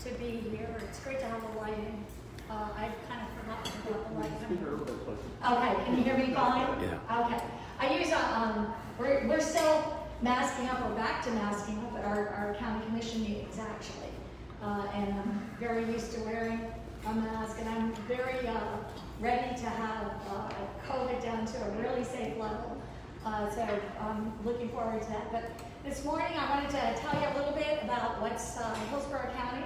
to be here. It's great to have the lighting. I've kind of forgotten about the lighting. Okay, can you hear me fine? Yeah. Okay. I use we're still masking up, or back to masking up at our county commission meetings actually. And I'm very used to wearing a mask, and I'm very ready to have COVID down to a really safe level. So I'm looking forward to that. But this morning I wanted to tell you a little bit about what's Hillsborough County,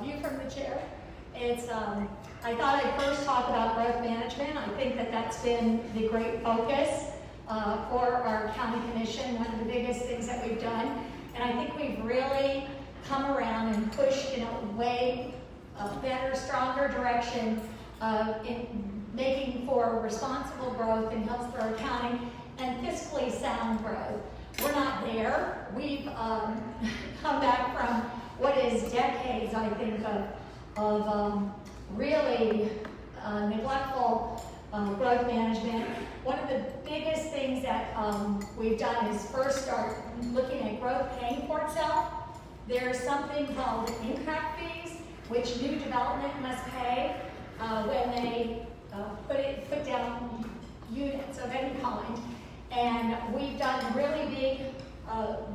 view from the chair. It's, I thought I'd first talk about growth management. I think that that's been the great focus for our county commission, one of the biggest things that we've done. And I think we've really come around and pushed in a way, a better, stronger direction in making for responsible growth in Hillsborough County and fiscally sound growth. We're not there. We've come back from what is decades, I think, of really neglectful growth management. One of the biggest things that we've done is first start looking at growth paying for itself. There's something called impact fees, which new development must pay when they put down units of any kind. And we've done really big,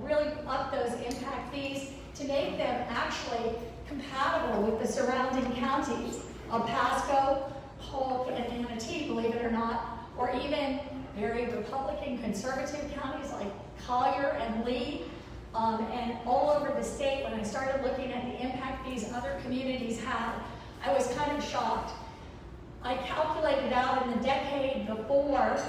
really up those impact fees to make them actually compatible with the surrounding counties of Pasco, Polk, and Manatee, believe it or not, or even very Republican conservative counties like Collier and Lee, and all over the state. When I started looking at the impact fees other communities had, I was kind of shocked. I calculated out in the decade before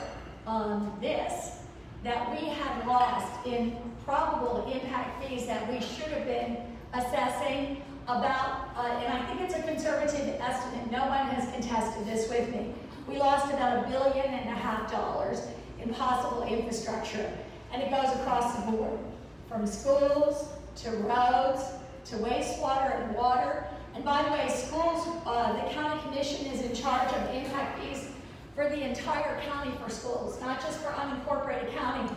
this that we had lost in probable impact fees that we should have been assessing about, and I think it's a conservative estimate, no one has contested this with me, we lost about $1.5 billion in possible infrastructure, and it goes across the board, from schools to roads to wastewater and water. And by the way, schools, the county commission is in charge of impact fees for the entire county for schools, not just for unincorporated county.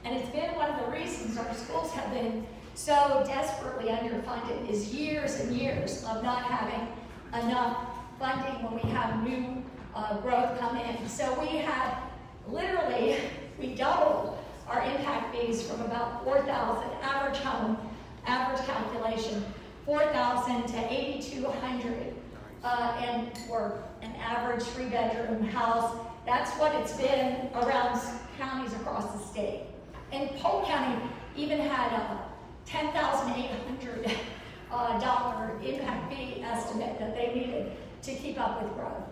And it's been one of the reasons our schools have been so desperately underfunded, is years and years of not having enough funding when we have new growth come in. So we had literally, we doubled our impact fees from about $4,000 average home, average calculation, $4,000 to $8,200, and for an average 3-bedroom house. That's what it's been around counties across the state. And Polk County even had a $10,800 impact fee estimate that they needed to keep up with growth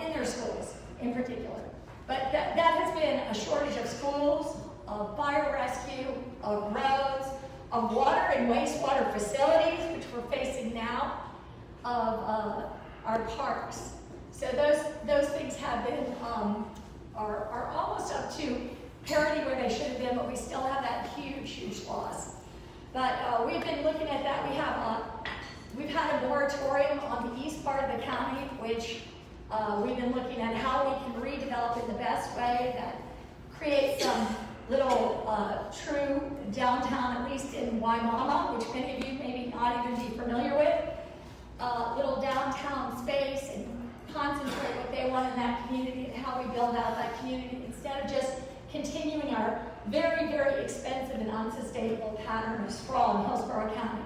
in their schools in particular. But that has been a shortage of schools, of fire rescue, of roads, of water and wastewater facilities, which we're facing now, of our parks. So those things have been, are almost up to parity where they should have been, but we still have that huge, huge loss. But we've been looking at that. We've had a moratorium on the east part of the county, which we've been looking at how we can redevelop in the best way that creates some little true downtown, at least in Waimama, which many of you maybe not even be familiar with, little downtown space, and concentrate what they want in that community and how we build out that community instead of just continuing our very, very expensive and unsustainable pattern of sprawl in Hillsborough County.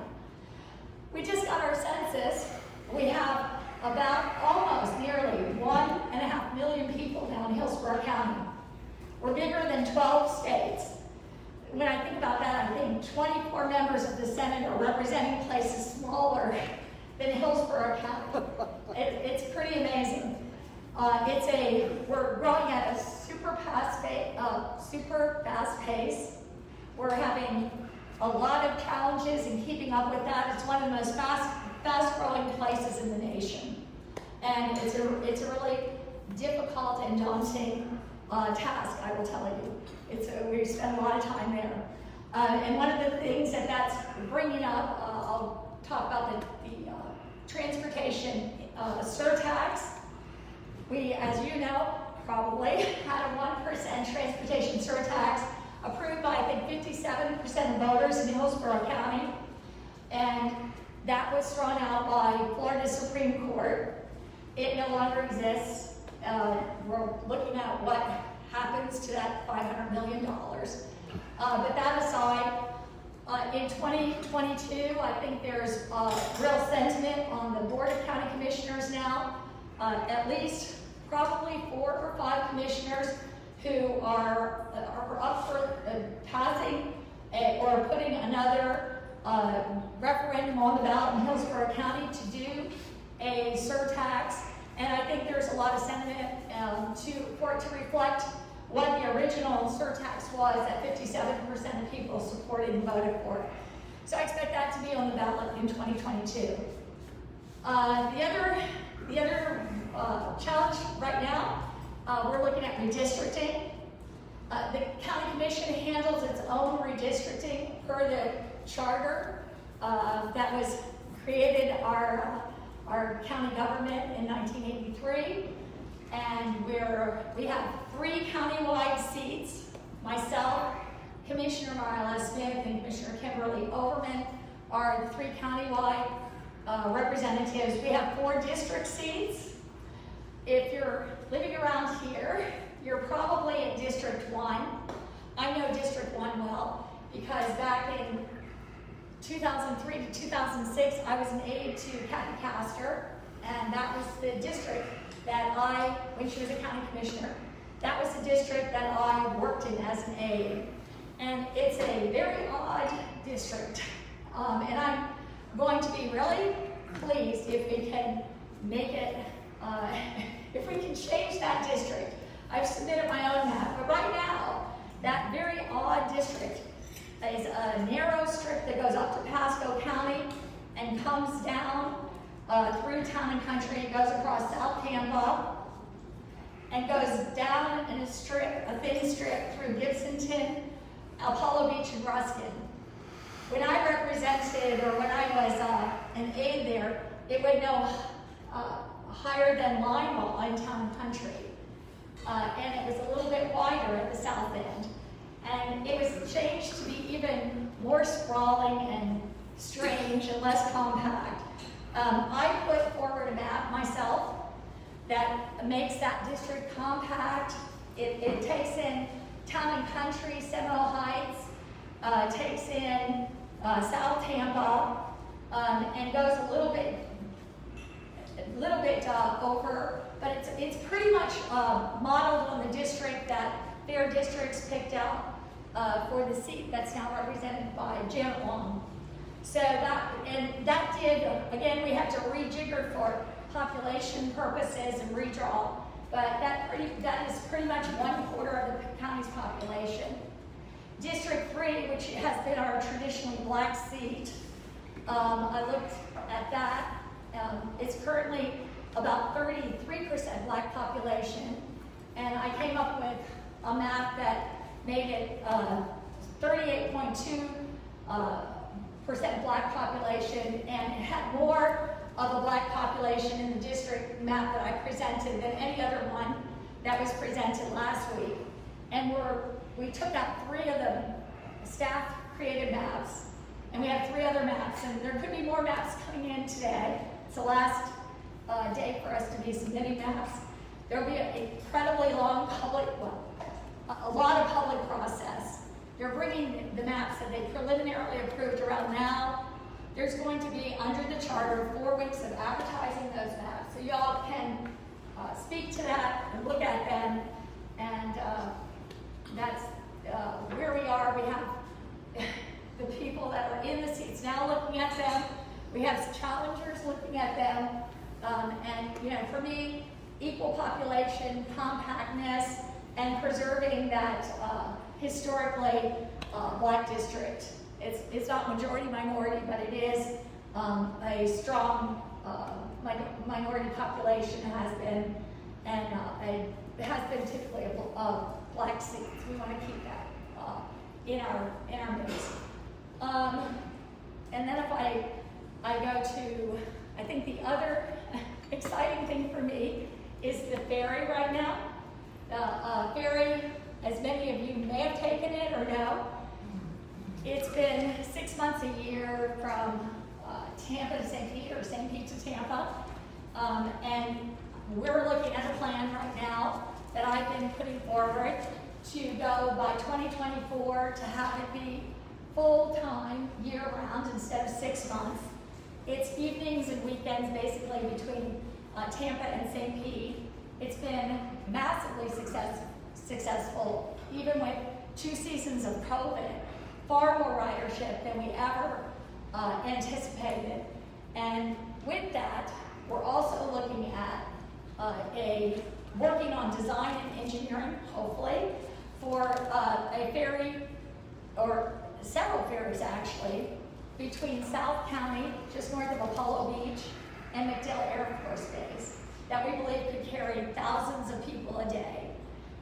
We just got our census. We have about almost nearly 1.5 million people now in Hillsborough County. We're bigger than 12 states. When I think about that, I think 24 members of the Senate are representing places smaller than Hillsborough County. It's pretty amazing. We're growing at a super fast pace. We're having a lot of challenges in keeping up with that. It's one of the most fast growing places in the nation. And it's a really difficult and daunting task, I will tell you. We spend a lot of time there. And one of the things that's bringing up, I'll talk about the transportation surtax. We, as you know, probably had a 1% transportation surtax approved by, I think, 57% of voters in Hillsborough County. And That was thrown out by Florida Supreme Court. It no longer exists. We're looking at what happens to that $500 million. But that aside, in 2022, I think there's real sentiment on the Board of County Commissioners now. At least probably 4 or 5 commissioners who are up for passing or putting another referendum on the ballot in Hillsborough County to do a surtax. And I think there's a lot of sentiment for it to reflect what the original surtax was that 57% of people supported and voted for it. So I expect that to be on the ballot in 2022. The other challenge right now, we're looking at redistricting. The County Commission handles its own redistricting per the charter that was created our county government in 1983. And we have 3 countywide seats. Myself, Commissioner Marla Smith, and Commissioner Kimberly Overman are the 3 countywide representatives. We have 4 district seats. If you're living around here, you're probably at District 1. I know District 1 well because back in 2003 to 2006, I was an aide to Kathy Castor, and that was the district that when she was a county commissioner, that was the district that I worked in as an aide. And it's a very odd district. And I'm going to be really pleased if we can make it, if we can change that district. I've submitted my own map, but right now, that very odd district is a narrow strip that goes up to Pasco County and comes down through town and country. It goes across South Tampa and goes down in a thin strip through Gibsonton, Apollo Beach, and Ruskin. When I represented, or when I was an aide there, it went no higher than line wall in town and country. And it was a little bit wider at the south end. And it was changed to be even more sprawling and strange and less compact. I put forward a map myself that makes that district compact. It takes in town and country, Seminole Heights, takes in South Tampa, and goes a little bit over, but it's pretty much modeled on the district that their districts picked out for the seat that's now represented by Janet Long. So that did, again, we had to rejigger for population purposes and redraw, but that is pretty much 1/4 of the county's population. District 3, which has been our traditionally black seat, I looked at that. It's currently about 33% black population, and I came up with a map that made it 38.2% black population, and it had more of a black population in the district map that I presented than any other one that was presented last week. And we took out 3 of the staff created maps, and we have 3 other maps, and there could be more maps coming in today. It's the last day for us to be submitting maps. There'll be an incredibly long a lot of public process. They're bringing the maps that they preliminarily approved around now. There's going to be, under the charter, 4 weeks of advertising those maps. So y'all can speak to that and look at them. And that's where we are. We have the people that are in the seats now looking at them. We have challengers looking at them. And for me, equal population, compactness, and preserving that historically black district. It's not majority minority, but it is a strong minority population has been, and it has been typically a black seat. We want to keep that in our mix. And then if I go to, I think the other exciting thing for me is the ferry right now. The ferry, as many of you may have taken it or know, it's been 6 months a year from Tampa to St. Pete or St. Pete to Tampa. And we're looking at a plan right now that I've been putting forward to go by 2024 to have it be full-time, year-round instead of 6 months. It's evenings and weekends basically between Tampa and St. Pete. It's been massively successful, even with 2 seasons of COVID, far more ridership than we ever anticipated. And with that, we're also looking at working on design and engineering, hopefully, for a ferry, or several ferries actually, between South County, just north of Apollo Beach, and MacDill Air Force Base, that we believe could carry thousands of people a day.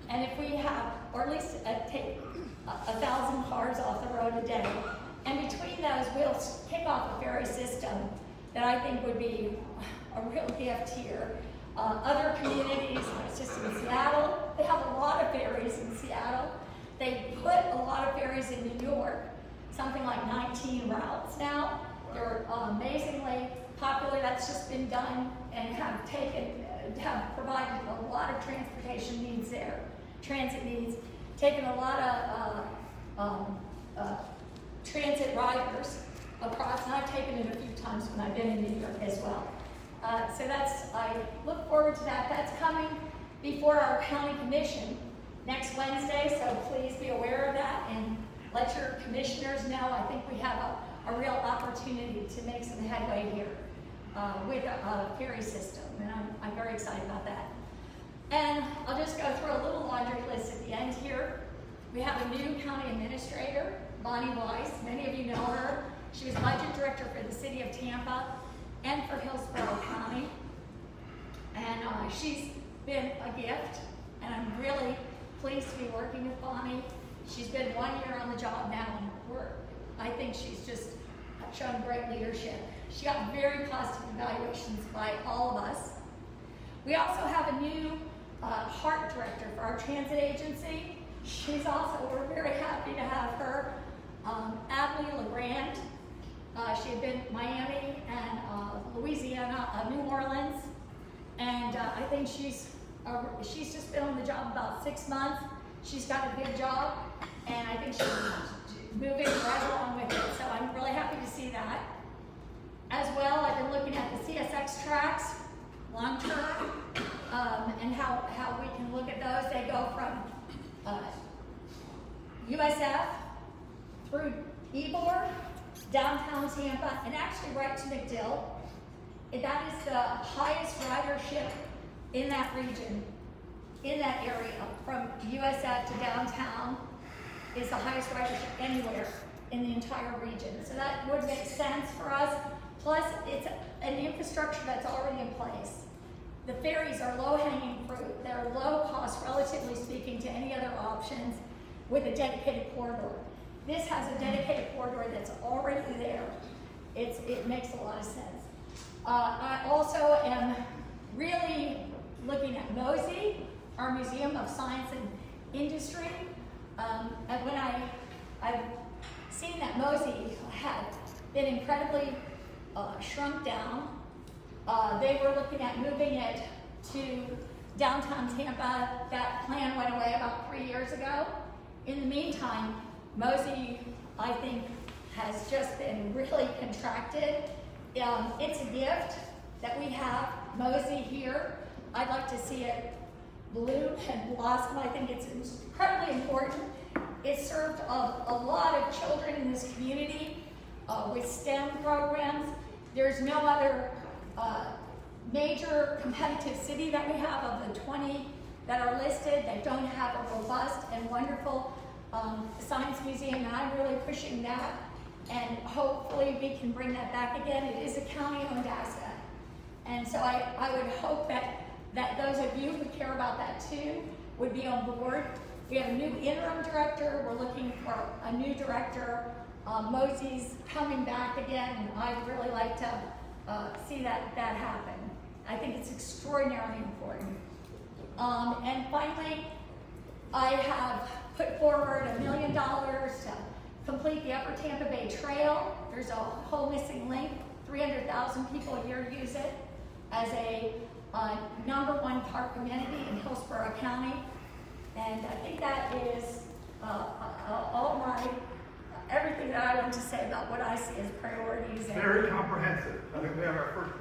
And if we have, or at least take 1,000 cars off the road a day, and between those, we'll kick off a ferry system that I think would be a real gift here. Other communities, like just in Seattle, they have a lot of ferries in Seattle. They put a lot of ferries in New York, something like 19 routes now. They're amazingly popular. That's just been done and have provided a lot of transportation needs there, transit needs, taken a lot of transit riders across, and I've taken it a few times when I've been in New York as well. So I look forward to that. That's coming before our county commission next Wednesday, so please be aware of that and let your commissioners know. I think we have a real opportunity to make some headway here with a ferry system, and I'm very excited about that. And I'll just go through a little laundry list at the end here. We have a new county administrator, Bonnie Weiss. Many of you know her. She was budget director for the city of Tampa and for Hillsborough County. And she's been a gift, and I'm really pleased to be working with Bonnie. She's been 1 year on the job now, and I think she's just shown great leadership. She got very positive evaluations by all of us. We also have a new HART director for our transit agency. We're very happy to have her. Adley LeGrand. She had been Miami and Louisiana, New Orleans, and I think she's just been on the job about 6 months. She's got a big job, and I think she's moving right along with it. So I'm really happy to see that. As well, I've been looking at the CSX tracks long term, and how we can look at those. They go from USF through Ybor, downtown Tampa, and actually right to MacDill. That is the highest ridership in that region, in that area. From USF to downtown is the highest ridership anywhere in the entire region. So that would make sense for us. Plus, it's an infrastructure that's already in place. The ferries are low-hanging fruit. They're low cost, relatively speaking, to any other options with a dedicated corridor. This has a dedicated corridor that's already there. It makes a lot of sense. I also am really looking at MOSI, our Museum of Science and Industry. And when I've seen that MOSI had been incredibly shrunk down, they were looking at moving it to downtown Tampa. That plan went away about 3 years ago. In the meantime, MOSI, I think, has just been really contracted. It's a gift that we have MOSI here. I'd like to see it bloom and blossom. I think it's incredibly important. It served a lot of children in this community with STEM programs. There's no other major competitive city that we have of the 20 that are listed that don't have a robust and wonderful science museum, and I'm really pushing that, and hopefully we can bring that back again. It is a county-owned asset, and so I would hope that those of you who care about that too would be on board. We have a new interim director. We're looking for a new director. MOSI's coming back again, and I'd really like to see that happen. I think it's extraordinarily important. And finally, I have put forward $1 million to complete the Upper Tampa Bay Trail. There's a whole missing link, 300,000 people a year use it as a #1 park amenity in Hillsborough County. And I think that is everything that I want to say about what I see as priorities. Very comprehensive. I think we have our first